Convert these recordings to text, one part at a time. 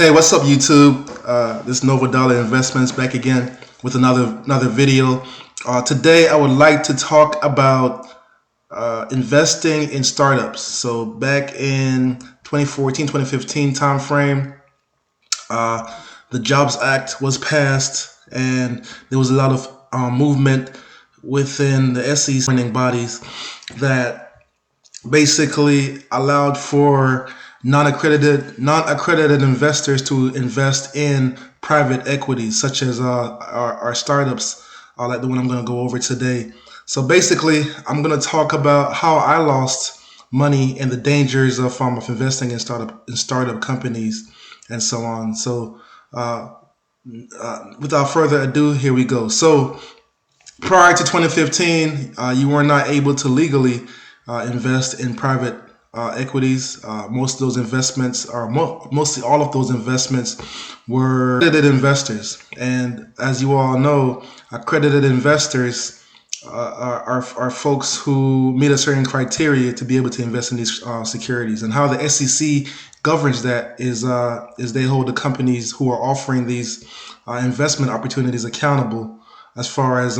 Hey, what's up, YouTube? This Nova Dollar Investments back again with another video. Today, I would like to talk about investing in startups. So back in 2014, 2015 timeframe, the Jobs Act was passed, and there was a lot of movement within the SEC governing bodies that basically allowed for non-accredited investors to invest in private equities, such as our startups, like the one I'm going to go over today. So basically, I'm going to talk about how I lost money and the dangers of investing in startup companies and so on. So without further ado, here we go. So prior to 2015, you were not able to legally invest in private equities. Most of those investments, or mostly all of those investments, were accredited investors. And as you all know, accredited investors are folks who meet a certain criteria to be able to invest in these securities. And how the SEC governs that is they hold the companies who are offering these investment opportunities accountable, as far as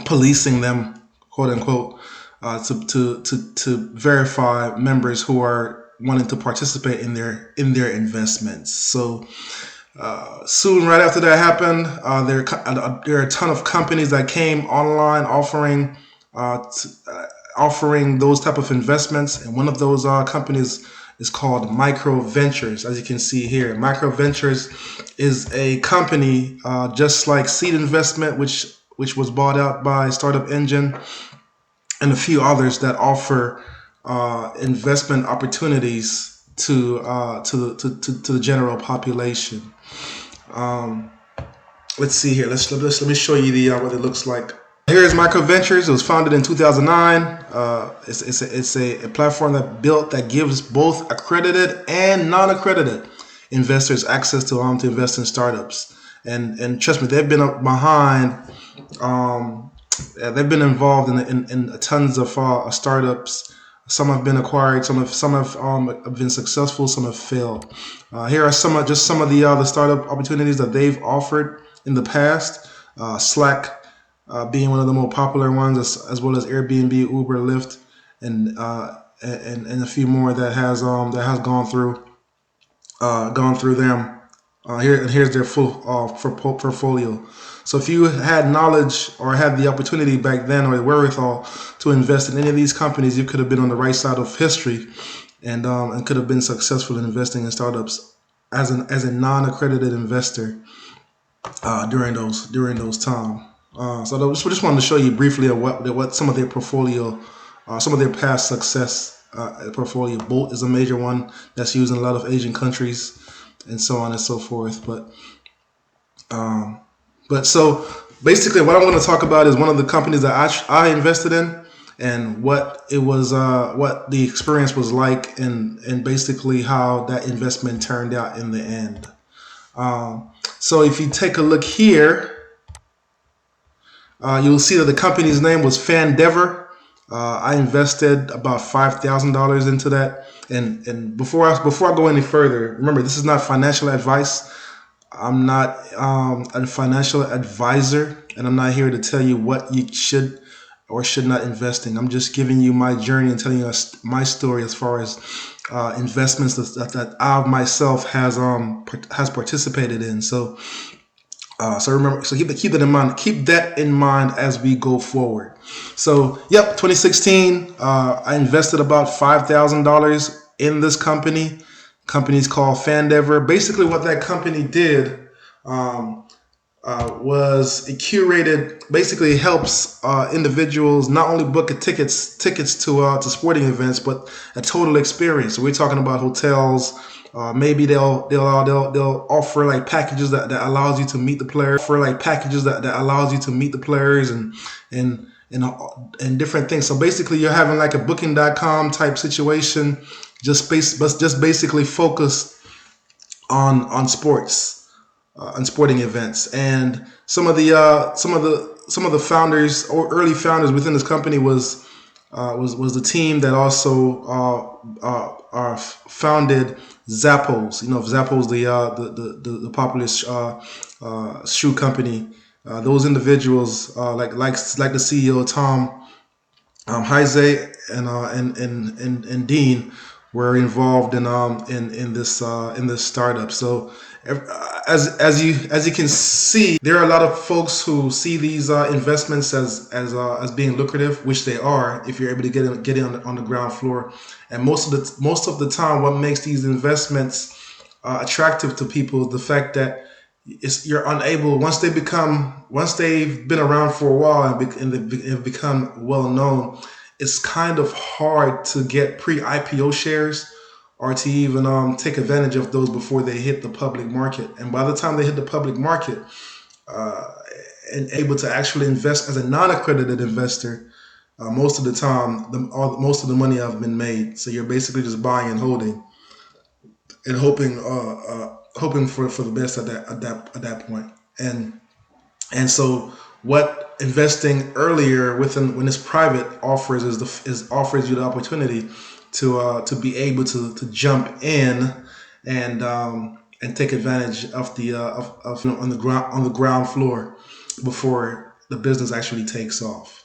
policing them, quote unquote, to verify members who are wanting to participate in their investments. So soon, right after that happened, there are a ton of companies that came online offering those type of investments, and one of those companies is called Micro Ventures. As you can see here, Micro Ventures is a company just like Seed Investment, which was bought out by Startup Engine and a few others that offer investment opportunities to the general population. Let's see here. Let me show you what it looks like. Here's Micro Ventures. It was founded in 2009. It's a platform that gives both accredited and non-accredited investors access to invest in startups. And trust me, they've been behind. They've been involved in tons of startups. Some have been acquired. Some have been successful. Some have failed. Here are some of the startup opportunities that they've offered in the past. Slack being one of the more popular ones, as well as Airbnb, Uber, Lyft, and a few more that has gone through them. Here's their full portfolio. So if you had knowledge or had the opportunity back then, or the wherewithal to invest in any of these companies, you could have been on the right side of history, and could have been successful in investing in startups as a non-accredited investor during those times. So we just wanted to show you briefly of what some of their portfolio, some of their past success portfolio. Bolt is a major one that's used in a lot of Asian countries, and so on and so forth. But so basically, what I'm going to talk about is one of the companies that I invested in, and what it was, what the experience was like, and basically how that investment turned out in the end. So if you take a look here, you'll see that the company's name was Fandever. I invested about $5,000 into that. And before I go any further, remember, this is not financial advice. I'm not a financial advisor, and I'm not here to tell you what you should or should not invest in. I'm just giving you my journey and telling you my story as far as investments that I myself has participated in. So remember, so keep that in mind. Keep that in mind as we go forward. So, yep, 2016, I invested about $5,000 in this company. Company's called Fandever. Basically, what that company did was it curated. Basically, helps individuals not only book tickets to sporting events, but a total experience. So we're talking about hotels. Maybe they'll offer like packages that allows you to meet the players. That allows you to meet the players and different things. So basically, you're having like a booking.com type situation, just basically focused on sports, on sporting events. And some of the founders or early founders within this company was was the team that also founded Zappos. You know, Zappos, the popular shoe company. Those individuals, like the CEO Tom Heise and Dean, were involved in this startup. So as you can see, there are a lot of folks who see these investments as being lucrative, which they are if you're able to get in on the ground floor. And most of the time, what makes these investments attractive to people is the fact that you're unable, once they've been around for a while and they've become well known, it's kind of hard to get pre-IPO shares or to even take advantage of those before they hit the public market. And by the time they hit the public market and able to actually invest as a non-accredited investor, most of the time, most of the money have been made. So you're basically just buying and holding and hoping for the best at that point. And so what investing earlier when it's private offers offers you the opportunity to be able to jump in and take advantage of on the ground floor before the business actually takes off.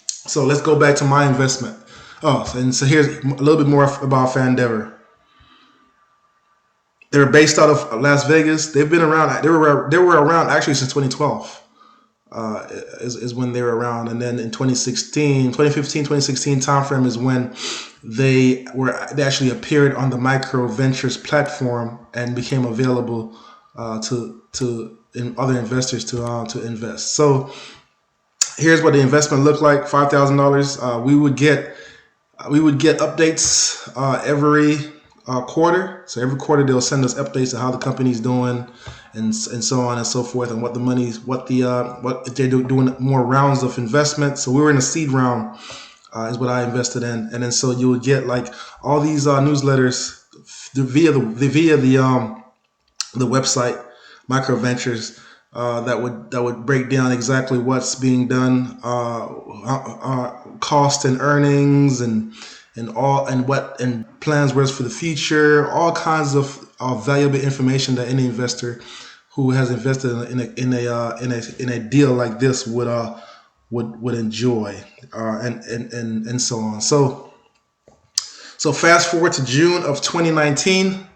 So let's go back to my investment. Oh, and so here's a little bit more about Fandever. They're based out of Las Vegas. They've been around. They were around actually since 2012. Is when they were around, and then in 2015, 2016 timeframe is when they actually appeared on the Micro Ventures platform and became available to other investors to invest. So here's what the investment looked like: $5,000. We would get updates every quarter. So every quarter they'll send us updates on how the company's doing, and so on and so forth, and what the money's, what if they're doing more rounds of investment. So we were in a seed round, is what I invested in, and then so you would get like all these newsletters via the website Micro Ventures. That would break down exactly what's being done, cost and earnings, and plans was for the future. All kinds of valuable information that any investor who has invested in a deal like this would enjoy, and so on. So fast forward to June of 2019.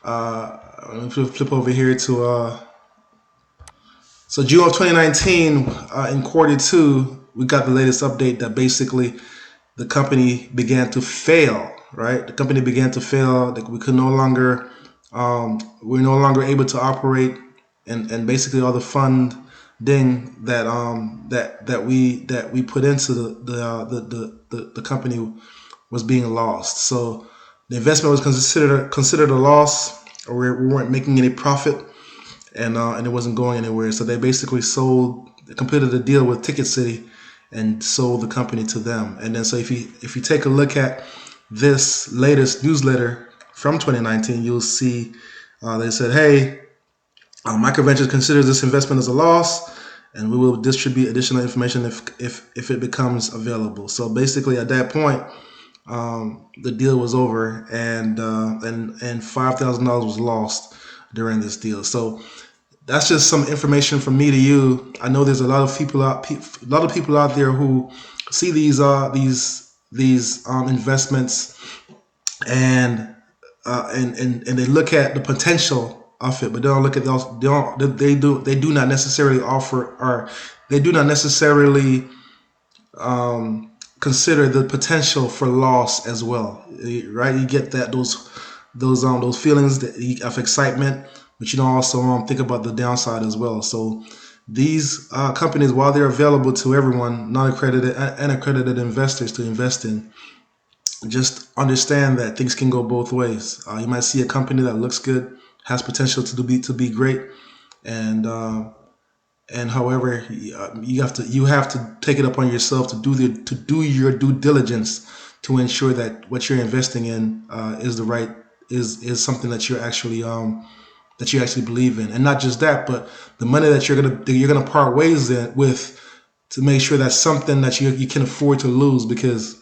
Let me flip over here to. So June of 2019, in quarter two, we got the latest update that basically the company began to fail. Right, the company began to fail. That we could no longer, we're no longer able to operate, and basically all the funding that we put into the company was being lost. So the investment was considered a loss, or we weren't making any profit. And it wasn't going anywhere. So they basically completed a deal with Ticket City and sold the company to them. And then so if you take a look at this latest newsletter from 2019, you'll see they said, hey, Micro Ventures considers this investment as a loss, and we will distribute additional information if it becomes available. So basically at that point, the deal was over, and $5,000 was lost during this deal. So that's just some information from me to you. I know there's a lot of people out there who see these investments and they look at the potential of it, but they don't look at those. They do not necessarily offer, or they do not necessarily consider the potential for loss as well. Right? You get those feelings of excitement, but you don't also think about the downside as well. So these companies, while they're available to everyone, non-accredited and accredited investors to invest in, just understand that things can go both ways. You might see a company that looks good, has potential to be great, and however, you have to take it upon yourself to do your due diligence to ensure that what you're investing in is something that you're actually believe in. And not just that, but the money that you're gonna part ways with to make sure that's something that you can afford to lose. Because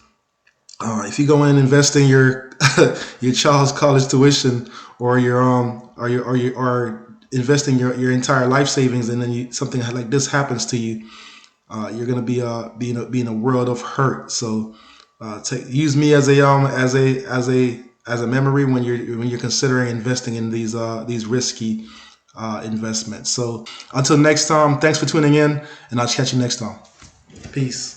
if you go in and invest in your your child's college tuition, or or investing your entire life savings, and then something like this happens to you, you're gonna be in a world of hurt. So use me as a memory when you're considering investing in these risky investments. So until next time, thanks for tuning in, and I'll catch you next time. Peace.